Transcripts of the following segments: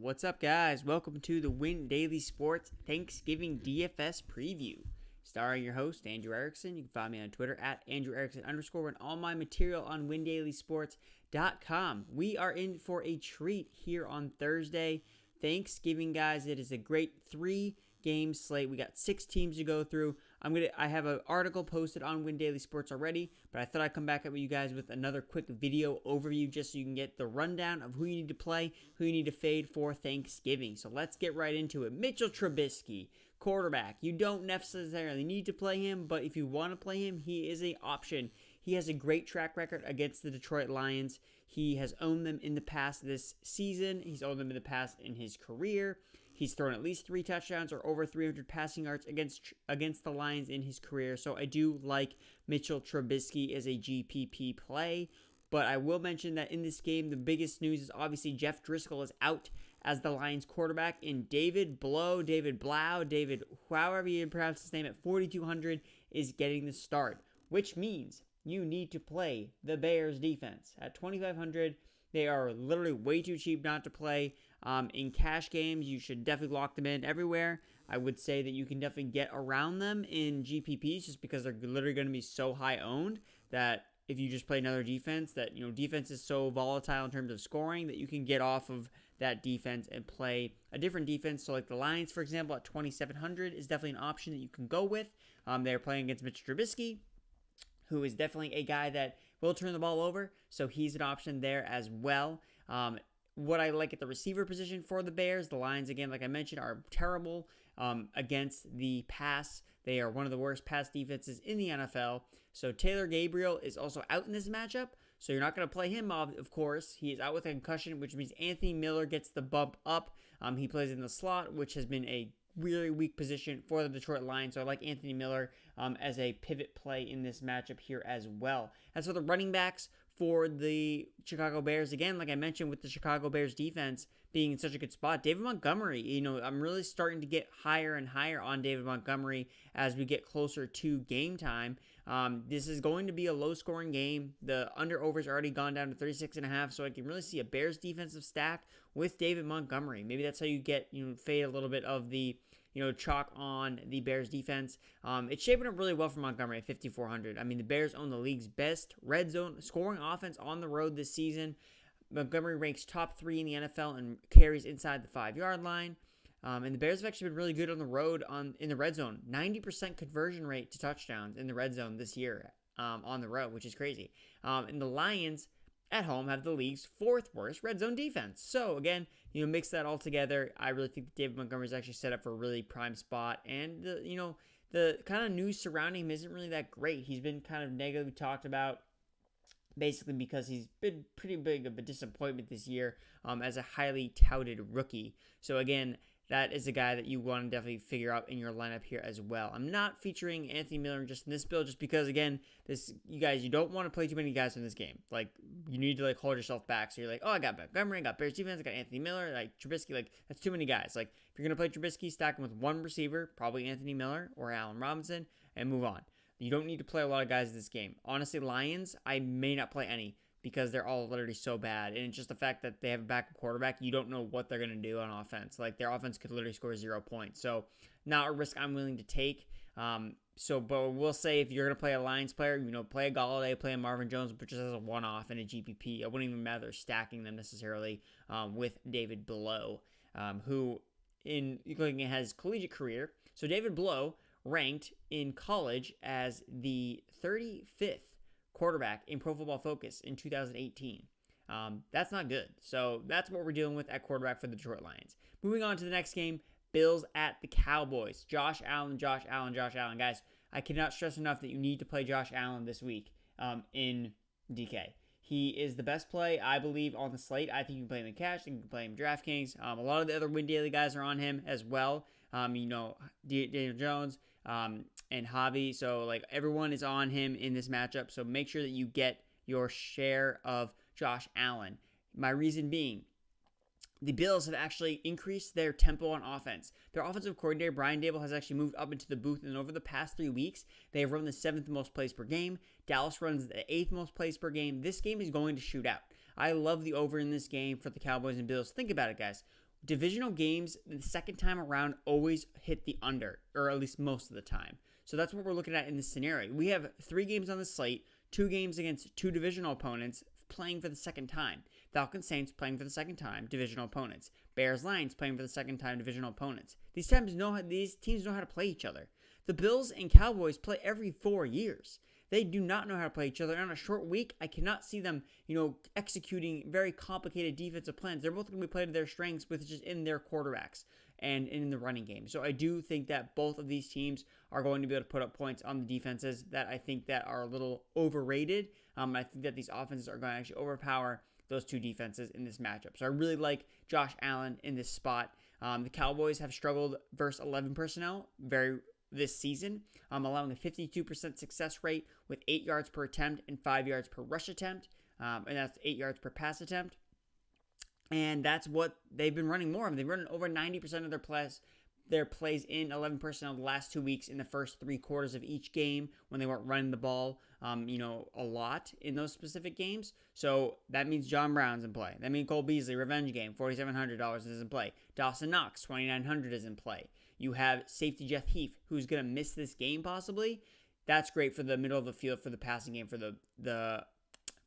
What's up, guys? Welcome to the Win Daily Sports Thanksgiving DFS preview. Starring your host, Andrew Erickson. You can find me on Twitter at @AndrewErickson_ and all my material on WinDailySports.com. We are in for a treat here on Thursday. Thanksgiving, guys. It is a great 3-game slate. We got 6 teams to go through. I have an article posted on Win Daily Sports already, but I thought I'd come back at you guys with another quick video overview just so you can get the rundown of who you need to play, who you need to fade for Thanksgiving. So let's get right into it. Mitchell Trubisky, quarterback. You don't necessarily need to play him, but if you want to play him, he is an option. He has a great track record against the Detroit Lions. He has owned them in the past this season. He's owned them in the past in his career. He's thrown at least 3 touchdowns or over 300 passing yards against the Lions in his career. So I do like Mitchell Trubisky as a GPP play. But I will mention that in this game, the biggest news is obviously Jeff Driscoll is out as the Lions quarterback. And David Blau, however you pronounce his name, at 4,200 is getting the start. Which means you need to play the Bears defense. At 2,500, they are literally way too cheap not to play. In cash games, you should definitely lock them in everywhere. I would say that you can definitely get around them in GPPs just because they're literally going to be so high owned that if you just play another defense, that defense is so volatile in terms of scoring that you can get off of that defense and play a different defense. So like the Lions, for example, at 2,700 is definitely an option that you can go with. They're playing against Mitch Trubisky, who is definitely a guy that will turn the ball over. So he's an option there as well. What I like at the receiver position for the Bears, the Lions, again, like I mentioned, are terrible against the pass. They are one of the worst pass defenses in the NFL. So Taylor Gabriel is also out in this matchup. So you're not going to play him, of course. He is out with a concussion, which means Anthony Miller gets the bump up. He plays in the slot, which has been a really weak position for the Detroit Lions. So I like Anthony Miller as a pivot play in this matchup here as well. As for the running backs for the Chicago Bears, again, like I mentioned with the Chicago Bears defense being in such a good spot, David Montgomery, I'm really starting to get higher and higher on David Montgomery as we get closer to game time. This is going to be a low-scoring game. The under-over's already gone down to 36.5, so I can really see a Bears defensive stack with David Montgomery. Maybe that's how you get, fade a little bit of the, chalk on the Bears defense. It's shaping up really well for Montgomery at 5,400. I mean, the Bears own the league's best red zone scoring offense on the road this season. Montgomery ranks top 3 in the NFL and carries inside the 5-yard line. And the Bears have actually been really good on the road in the red zone. 90% conversion rate to touchdowns in the red zone this year on the road, which is crazy. And the Lions at home have the league's 4th worst red zone defense. So again, mix that all together. I really think that David Montgomery is actually set up for a really prime spot. And the kind of news surrounding him isn't really that great. He's been kind of negatively talked about, basically because he's been pretty big of a disappointment this year as a highly touted rookie. So again, that is a guy that you want to definitely figure out in your lineup here as well. I'm not featuring Anthony Miller just in this build just because, again, you don't want to play too many guys in this game. Like, you need to, hold yourself back. So you're like, oh, I got Montgomery, I got Bears defense, I got Anthony Miller, Trubisky. That's too many guys. If you're going to play Trubisky, stack him with one receiver, probably Anthony Miller or Allen Robinson, and move on. You don't need to play a lot of guys in this game. Honestly, Lions, I may not play any because they're all literally so bad. And it's just the fact that they have a backup quarterback, you don't know what they're going to do on offense. Their offense could literally score 0 points. So not a risk I'm willing to take. But we'll say if you're going to play a Lions player, play a Galladay, play a Marvin Jones, but just as a one-off in a GPP. I wouldn't even matter stacking them necessarily with David Blau, who looking at his collegiate career. So David Blau ranked in college as the 35th quarterback in Pro Football Focus in 2018. That's not good. So that's what we're dealing with at quarterback for the Detroit Lions. Moving on to the next game, Bills at the Cowboys. Josh Allen. Guys, I cannot stress enough that you need to play Josh Allen this week in DK. He is the best play, I believe, on the slate. I think you can play him in cash. You can play him in DraftKings. A lot of the other Win Daily guys are on him as well. Daniel Jones, and Javi. So everyone is on him in this matchup. So make sure that you get your share of Josh Allen. My reason being, the Bills have actually increased their tempo on offense. Their offensive coordinator, Brian Daboll, has actually moved up into the booth, and over the past 3 weeks, they have run the 7th most plays per game. Dallas runs the 8th most plays per game. This game is going to shoot out. I love the over in this game for the Cowboys and Bills. Think about it, guys. divisional games the second time around always hit the under, or at least most of the time. So that's what we're looking at in this scenario. We have 3 games on the slate, 2 games against 2 divisional opponents playing for the second time. Falcons Saints playing for the second time, divisional opponents. Bears Lions playing for the second time, divisional opponents. These teams know how to play each other. The Bills and Cowboys play every 4 years. They do not know how to play each other. And on a short week, I cannot see them, executing very complicated defensive plans. They're both going to be playing to their strengths, which is in their quarterbacks and in the running game. So I do think that both of these teams are going to be able to put up points on the defenses that I think that are a little overrated. I think that these offenses are going to actually overpower those 2 defenses in this matchup. So I really like Josh Allen in this spot. The Cowboys have struggled versus 11 personnel this season, allowing a 52% success rate with 8 yards per attempt and 5 yards per rush attempt, and that's 8 yards per pass attempt. And that's what they've been running more of. They've run over 90% of their plays in 11 personnel the last 2 weeks in the first 3 quarters of each game when they weren't running the ball, a lot in those specific games. So that means John Brown's in play. That means Cole Beasley, revenge game, $4,700 is in play. Dawson Knox, $2,900 is in play. You have safety Jeff Heath, who's going to miss this game possibly. That's great for the middle of the field for the passing game for the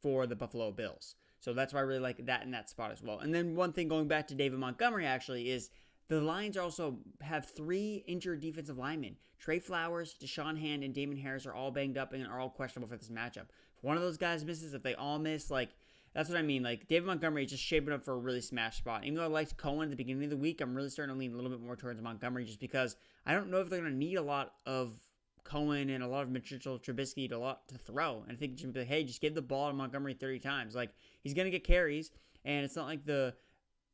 Buffalo Bills. So that's why I really like that in that spot as well. And then one thing going back to David Montgomery actually is the Lions also have 3 injured defensive linemen. Trey Flowers, Deshaun Hand, and Damon Harris are all banged up and are all questionable for this matchup. If one of those guys misses, if they all miss, that's what I mean. David Montgomery is just shaping up for a really smash spot. Even though I liked Cohen at the beginning of the week, I'm really starting to lean a little bit more towards Montgomery just because I don't know if they're going to need a lot of Cohen and a lot of Mitchell Trubisky to throw. And I think just be like, hey, just give the ball to Montgomery 30 times. He's going to get carries, and it's not like the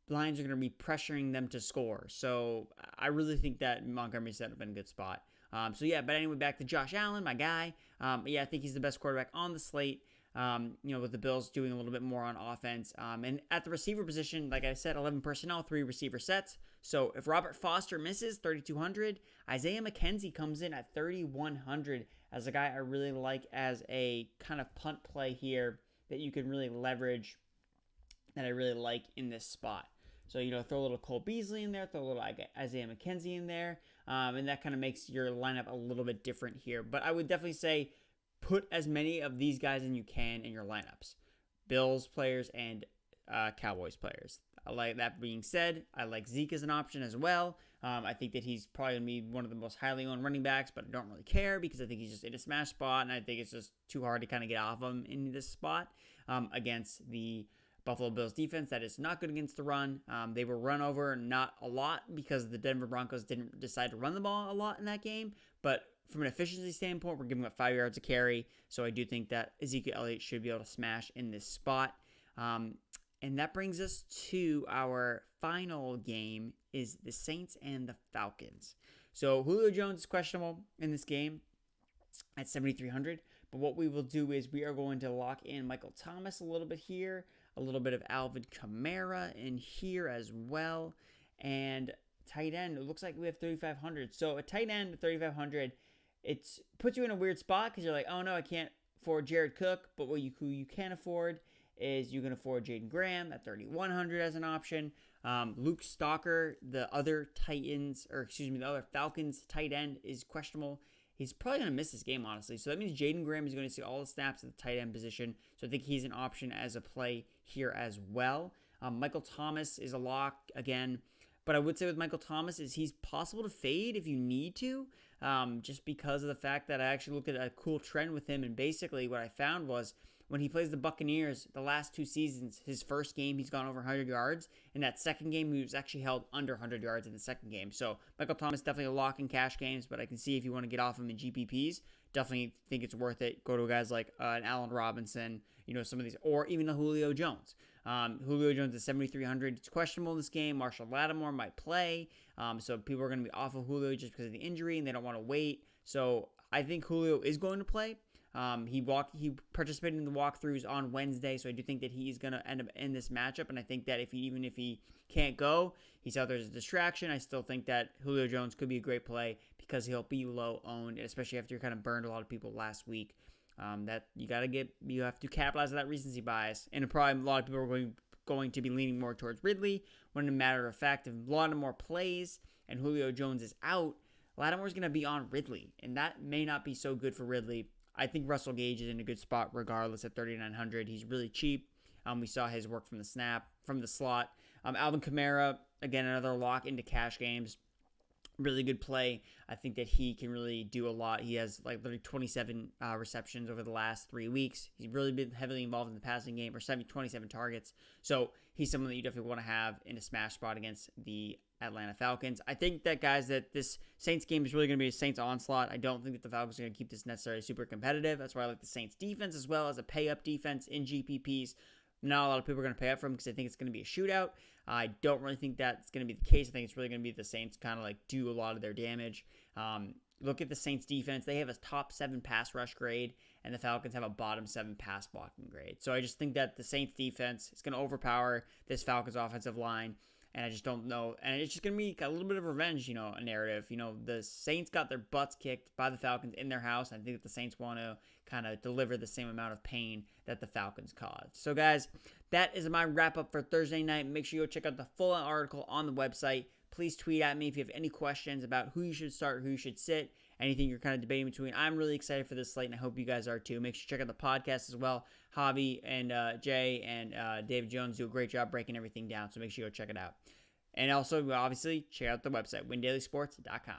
Lions are going to be pressuring them to score. So I really think that Montgomery set up in a good spot. But anyway, back to Josh Allen, my guy. I think he's the best quarterback on the slate. With the Bills doing a little bit more on offense. And at the receiver position, like I said, 11 personnel, 3 receiver sets. So if Robert Foster misses, 3,200. Isaiah McKenzie comes in at 3,100 as a guy I really like as a kind of punt play here that you can really leverage, that I really like in this spot. So, throw a little Cole Beasley in there, throw a little Isaiah McKenzie in there, and that kind of makes your lineup a little bit different here. But I would definitely say put as many of these guys as you can in your lineups. Bills players and Cowboys players. That being said, I like Zeke as an option as well. I think that he's probably going to be one of the most highly owned running backs, but I don't really care because I think he's just in a smash spot, and I think it's just too hard to kind of get off him in this spot against the Buffalo Bills defense that is not good against the run. They were run over not a lot because the Denver Broncos didn't decide to run the ball a lot in that game, but from an efficiency standpoint, we're giving up 5 yards a carry, so I do think that Ezekiel Elliott should be able to smash in this spot. And that brings us to our final game, is the Saints and the Falcons. So Julio Jones is questionable in this game at 7,300, but what we will do is we are going to lock in Michael Thomas a little bit here, a little bit of Alvin Kamara in here as well, and tight end, it looks like we have 3,500. So a tight end at 3,500, it puts you in a weird spot because you're like, oh no, I can't afford Jared Cook, but who you can afford is you can afford Jaden Graham at 3,100 as an option. Luke Stalker, the other Falcons tight end is questionable. He's probably going to miss this game, honestly. So that means Jaden Graham is going to see all the snaps at the tight end position. So I think he's an option as a play here as well. Michael Thomas is a lock again. But I would say with Michael Thomas is he's possible to fade if you need to, just because of the fact that I actually looked at a cool trend with him. And basically what I found was when he plays the Buccaneers, the last 2 seasons, his first game, he's gone over 100 yards. And that second game, he was actually held under 100 yards in the second game. So Michael Thomas definitely a lock in cash games, but I can see if you want to get off him in GPPs, definitely think it's worth it. Go to guys like an Allen Robinson, some of these, or even a Julio Jones. Julio Jones is 7,300. It's questionable in this game. Marshall Lattimore might play. So people are going to be off of Julio just because of the injury and they don't want to wait. So I think Julio is going to play. He participated in the walkthroughs on Wednesday, so I do think that he's going to end up in this matchup. And I think that even if he can't go, he's out there as a distraction. I still think that Julio Jones could be a great play because he'll be low owned, especially after you kind of burned a lot of people last week. That you have to capitalize on that recency bias, and probably a lot of people are going to going to be leaning more towards Ridley, when in a matter of fact, if Lattimore plays and Julio Jones is out, Lattimore's going to be on Ridley, and that may not be so good for Ridley. I think Russell Gage is in a good spot regardless at 3,900. He's really cheap. We saw his work from the slot. Alvin Kamara, again, another lock into cash games. Really good play. I think that he can really do a lot. He has like literally 27 receptions over the last 3 weeks. He's really been heavily involved in the passing game, or 27 targets. So he's someone that you definitely want to have in a smash spot against the Atlanta Falcons. I think that, guys, that this Saints game is really going to be a Saints onslaught. I don't think that the Falcons are going to keep this necessarily super competitive. That's why I like the Saints defense as well as a pay-up defense in GPPs. Not a lot of people are going to pay up for them because I think it's going to be a shootout. I don't really think that's going to be the case. I think it's really going to be the Saints kind of like do a lot of their damage. Look at the Saints defense. They have a top 7 pass rush grade, and the Falcons have a bottom 7 pass blocking grade. So I just think that the Saints defense is going to overpower this Falcons offensive line. And I just don't know. And it's just going to be a little bit of revenge, a narrative. The Saints got their butts kicked by the Falcons in their house. I think that the Saints want to kind of deliver the same amount of pain that the Falcons caused. So, guys, that is my wrap-up for Thursday night. Make sure you go check out the full article on the website. Please tweet at me if you have any questions about who you should start, who you should sit, anything you're kind of debating between. I'm really excited for this slate, and I hope you guys are too. Make sure you check out the podcast as well. Javi and Jay and David Jones do a great job breaking everything down, so make sure you go check it out. And also, obviously, check out the website, windailysports.com.